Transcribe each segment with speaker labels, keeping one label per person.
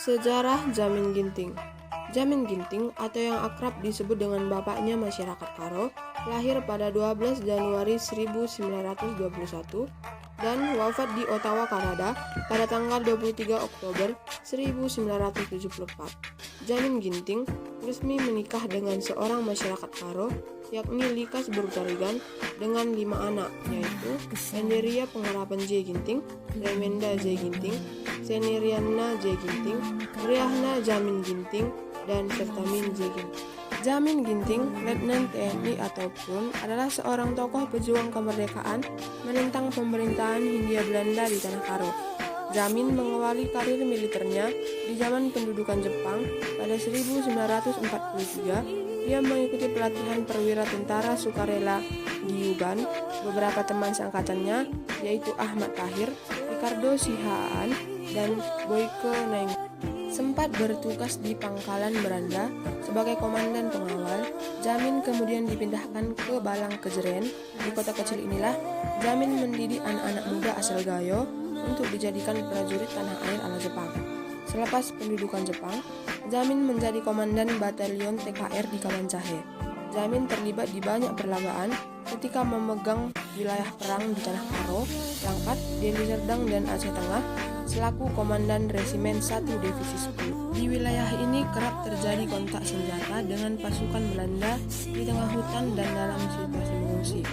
Speaker 1: Sejarah Jamin Ginting. Jamin Ginting atau yang akrab disebut dengan bapaknya masyarakat Karo, lahir pada 12 Januari 1921 dan wafat di Ottawa, Kanada pada tanggal 23 Oktober 1974. Jamin Ginting resmi menikah dengan seorang masyarakat Karo, yakni Likas Burtarigan, dengan 5 anak, yaitu Enderia Pengharapan J. Ginting, Remenda J. Ginting, Seniriana J. Ginting, Riahna Jamin Ginting, dan Sertamin J. Ginting. Jamin Ginting, Letnan TNI ataupun adalah seorang tokoh pejuang kemerdekaan menentang pemerintahan Hindia Belanda di Tanah Karo. Jamin mengawali karir militernya di zaman pendudukan Jepang pada 1943. Dia mengikuti pelatihan perwira tentara sukarela di Yuban. Beberapa teman seangkatannya yaitu Ahmad Tahir, Ricardo Sihaan, dan Boyke Naing sempat bertugas di Pangkalan Beranda sebagai komandan pengawal. Jamin kemudian dipindahkan ke Balang Kejeren. Di kota kecil inilah Jamin mendidik anak-anak muda asal Gayo untuk dijadikan prajurit tanah air ala Jepang. Selepas pendudukan Jepang, Jamin menjadi komandan batalion TKR di Kabanjahe. Jamin terlibat di banyak perlagaan ketika memegang wilayah perang di Tanah Karo, Langkat, Deli Serdang, dan Aceh Tengah selaku komandan Resimen 1 Divisi 10. Di wilayah ini kerap terjadi kontak senjata dengan pasukan Belanda di tengah hutan dan dalam situasi mengungsi.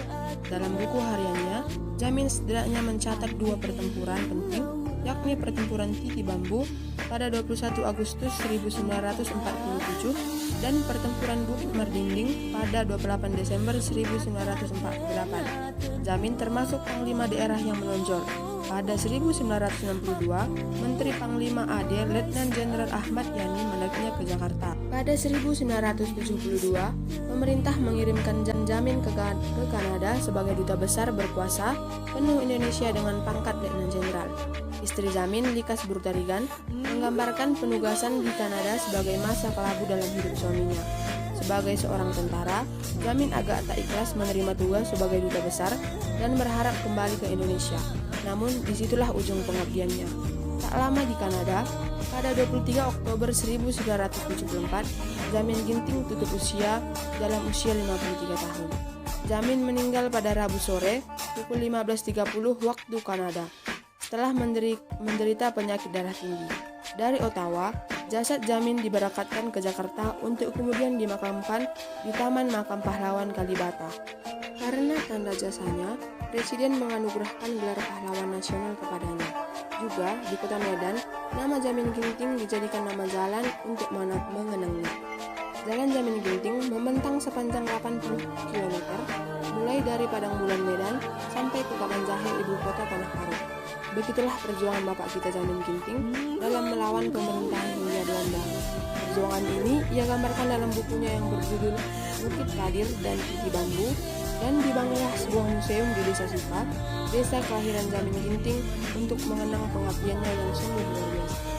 Speaker 1: Dalam buku hariannya, Jamin setidaknya mencatat 2 pertempuran penting, yakni pertempuran Titi Bambu pada 21 Agustus 1947 dan pertempuran Bukit Merdinding pada 28 Desember 1948. Jamin termasuk panglima daerah yang menonjol. Pada 1992, Menteri Panglima AD Letnan Jenderal Ahmad Yani menaiknya ke Jakarta. Pada 1972, pemerintah mengirimkan Jamin ke Kanada sebagai duta besar berkuasa penuh Indonesia dengan pangkat Letnan Jenderal. Istri Jamin, Likas Burtarigan, menggambarkan penugasan di Kanada sebagai masa kelabu dalam hidup suaminya. Sebagai seorang tentara, Jamin agak tak ikhlas menerima tugas sebagai duta besar dan berharap kembali ke Indonesia. Namun disitulah ujung pengabdiannya. Tak lama di Kanada, pada 23 Oktober 1974, Jamin Ginting tutup usia dalam usia 53 tahun. Jamin meninggal pada Rabu sore pukul 15.30 waktu Kanada setelah menderita penyakit darah tinggi. Dari Ottawa, jasad Jamin diberangkatkan ke Jakarta untuk kemudian dimakamkan di Taman Makam Pahlawan Kalibata. Karena tanda jasanya, Presiden menganugerahkan gelar pahlawan nasional kepadanya. Juga di kota Medan, nama Jamin Ginting dijadikan nama jalan untuk mengenangnya. Jalan Jamin Ginting membentang sepanjang 80 km, mulai dari Padang Bulan Medan sampai ke Kabanjahe, ibu kota Tanah Karo. Begitulah perjuangan bapak kita Jamin Ginting dalam melawan pemerintahan Hindia Belanda. Perjuangan ini ia gambarkan dalam bukunya yang berjudul Bukit Kadir dan Titi Bambu, dan dibangunlah sebuah museum di Desa Sipa, desa kelahiran Jamin Ginting, untuk mengenang pengabdiannya yang sungguh luar biasa.